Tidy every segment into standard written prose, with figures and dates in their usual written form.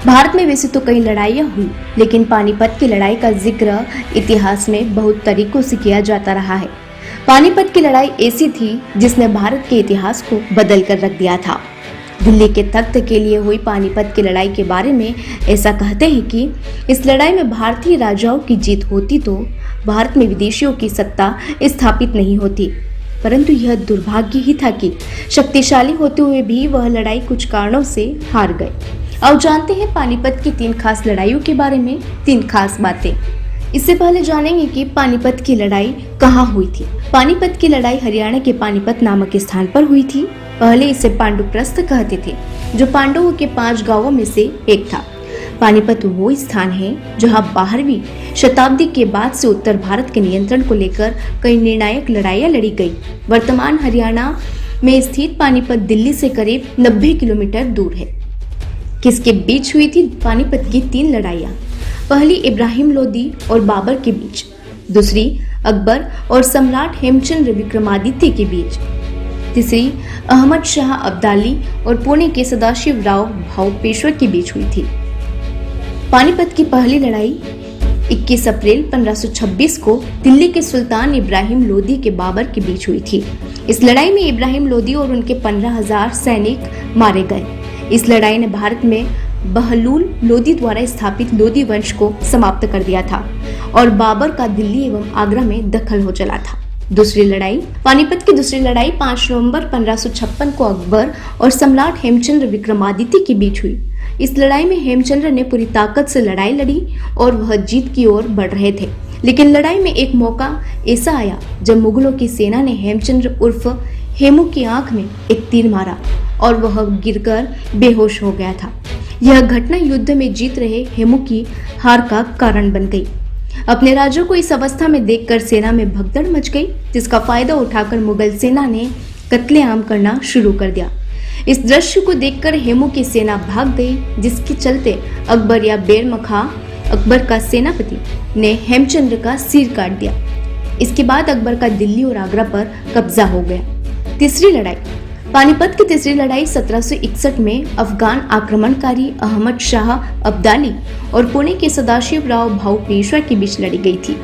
भारत में वैसे तो कई लड़ाइयाँ हुई, लेकिन पानीपत की लड़ाई का जिक्र इतिहास में बहुत तरीकों से किया जाता रहा है। पानीपत की लड़ाई ऐसी थी जिसने भारत के इतिहास को बदल कर रख दिया था। दिल्ली के तख्त के लिए हुई पानीपत की लड़ाई के बारे में ऐसा कहते हैं कि इस लड़ाई में भारतीय राजाओं की जीत होती तो भारत में विदेशियों की सत्ता स्थापित नहीं होती, परंतु यह दुर्भाग्य ही था कि शक्तिशाली होते हुए भी वह लड़ाई कुछ कारणों से हार गए। अब जानते हैं पानीपत की 3 खास लड़ाइयों के बारे में 3 खास बातें। इससे पहले जानेंगे कि पानीपत की लड़ाई कहाँ हुई थी। पानीपत की लड़ाई हरियाणा के पानीपत नामक स्थान पर हुई थी। पहले इसे पांडुप्रस्थ कहते थे, जो पांडवों के 5 गांवों में से एक था। पानीपत वो स्थान है जहां 12वीं शताब्दी के बाद से उत्तर भारत के नियंत्रण को लेकर कई निर्णायक लड़ाइयां लड़ी गई। वर्तमान हरियाणा में स्थित पानीपत दिल्ली से करीब 90 किलोमीटर दूर है। किसके बीच हुई थी पानीपत की 3 लड़ाइयां? पहली इब्राहिम लोदी और बाबर के बीच, दूसरी अकबर और सम्राट हेमचंद्र विक्रमादित्य के बीच, तीसरी अहमद शाह अब्दाली और पुणे के सदाशिव राव भाऊ पेशवा के बीच हुई थी। पानीपत की पहली लड़ाई 21 अप्रैल 1526 को दिल्ली के सुल्तान इब्राहिम लोदी के बाबर के बीच हुई थी। इस लड़ाई में इब्राहिम लोदी और उनके 15,000 सैनिक मारे गए। इस लड़ाई ने भारत में बहलूल लोदी द्वारा स्थापित लोदी वंश को समाप्त कर दिया था और बाबर का दिल्ली एवं आगरा में दखल हो चला था। दूसरी लड़ाई पानीपत की दूसरी लड़ाई 5 नवंबर 1556 को अकबर और सम्राट हेमचंद्र विक्रमादित्य के बीच हुई। इस लड़ाई में हेमचंद्र ने पूरी ताकत से लड़ाई लड़ी और वह जीत की ओर बढ़ रहे थे, लेकिन लड़ाई में एक मौका ऐसा आया जब मुगलों की सेना ने हेमचंद्र उर्फ हेमू की आंख में एक तीर मारा और वह गिरकर बेहोश हो गया था। यह घटना युद्ध में जीत रहे हेमू की हार का कारण बन गई। अपने राजों को इस अवस्था में देखकर सेना में भगदड़ मच गई, जिसका फायदा उठाकर मुगल सेना ने कत्लेआम करना शुरू कर दिया। इस दृश्य को देखकर हेमू की सेना भाग गई, जिसके चलते अकबर या बेरमखा अकबर का सेनापति ने हेमचंद्र का सिर काट दिया। इसके बाद अकबर का दिल्ली और आगरा पर कब्जा हो गया। तीसरी लड़ाई पानीपत की तीसरी लड़ाई 1761 में अफगान आक्रमणकारी अहमद शाह अब्दाली और पुणे के सदाशिव राव भाऊ पेशवा के बीच लड़ी गई थी।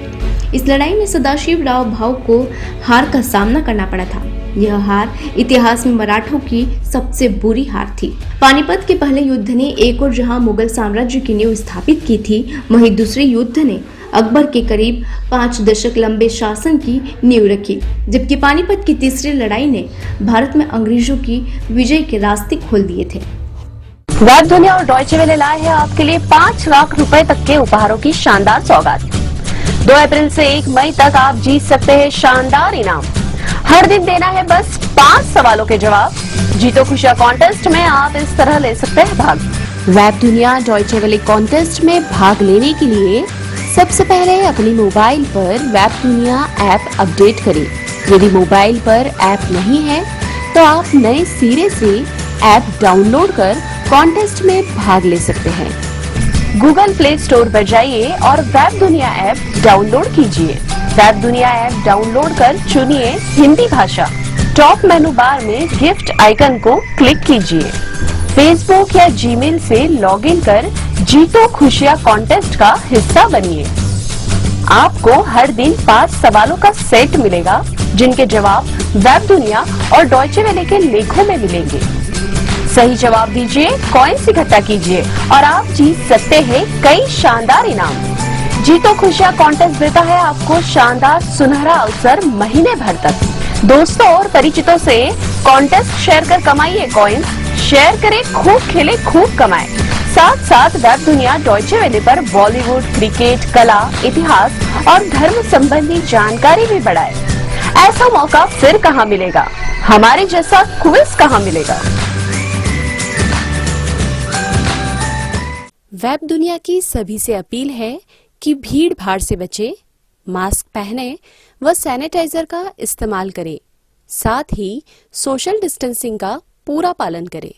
इस लड़ाई में सदाशिव राव भाऊ को हार का सामना करना पड़ा था। यह हार इतिहास में मराठों की सबसे बुरी हार थी। पानीपत के पहले युद्ध ने एक और जहां मुगल साम्राज्य की नींव स्थापित की थी, वहीं दूसरे युद्ध ने अकबर के करीब 5 दशक लंबे शासन की नींव रखी, जबकि पानीपत की तीसरी लड़ाई ने भारत में अंग्रेजों की विजय के रास्ते खोल दिए थे। वेब दुनिया और डॉयचे वेले लाए हैं आपके लिए 5 लाख रुपए तक के उपहारों की शानदार सौगात। 2 अप्रैल से 1 मई तक आप जीत सकते हैं शानदार इनाम। हर दिन देना है बस 5 सवालों के जवाब। जीतो खुशियां कॉन्टेस्ट में आप इस तरह ले सकते हैं भाग। वेब दुनिया डॉयचे वेले कॉन्टेस्ट में भाग लेने के लिए सबसे पहले अपनी मोबाइल पर वेब दुनिया ऐप अपडेट करें। यदि मोबाइल पर ऐप नहीं है तो आप नए सिरे से ऐप डाउनलोड कर कॉन्टेस्ट में भाग ले सकते हैं। गूगल प्ले स्टोर पर जाइए और वेब दुनिया ऐप डाउनलोड कीजिए। वेब दुनिया ऐप डाउनलोड कर चुनिए हिंदी भाषा। टॉप मेनू बार में गिफ्ट आइकन को क्लिक कीजिए। फेसबुक या जीमेल से लॉगिन कर जीतो खुशियां कॉन्टेस्ट का हिस्सा बनिए। आपको हर दिन 5 सवालों का सेट मिलेगा, जिनके जवाब वेब दुनिया और डॉयचे वेले के लेखों में मिलेंगे। सही जवाब दीजिए, कॉइन्स इकट्ठा कीजिए और आप जीत सकते हैं कई शानदार इनाम। जीतो खुशियां कॉन्टेस्ट देता है आपको शानदार सुनहरा अवसर महीने भर तक। दोस्तों और परिचितों से कॉन्टेस्ट शेयर कर कमाइए कॉइन्स। शेयर करें, खूब खेले, खूब कमाएं। साथ साथ वेब दुनिया डॉयचे वेले पर बॉलीवुड, क्रिकेट, कला, इतिहास और धर्म संबंधी जानकारी भी बढ़ाए। ऐसा मौका फिर कहां मिलेगा? हमारे जैसा क्विज कहां मिलेगा? वेब दुनिया की सभी से अपील है कि भीड़ भाड़ से बचें, मास्क पहने व सैनिटाइजर का इस्तेमाल करें। साथ ही सोशल डिस्टेंसिंग का पूरा पालन करें।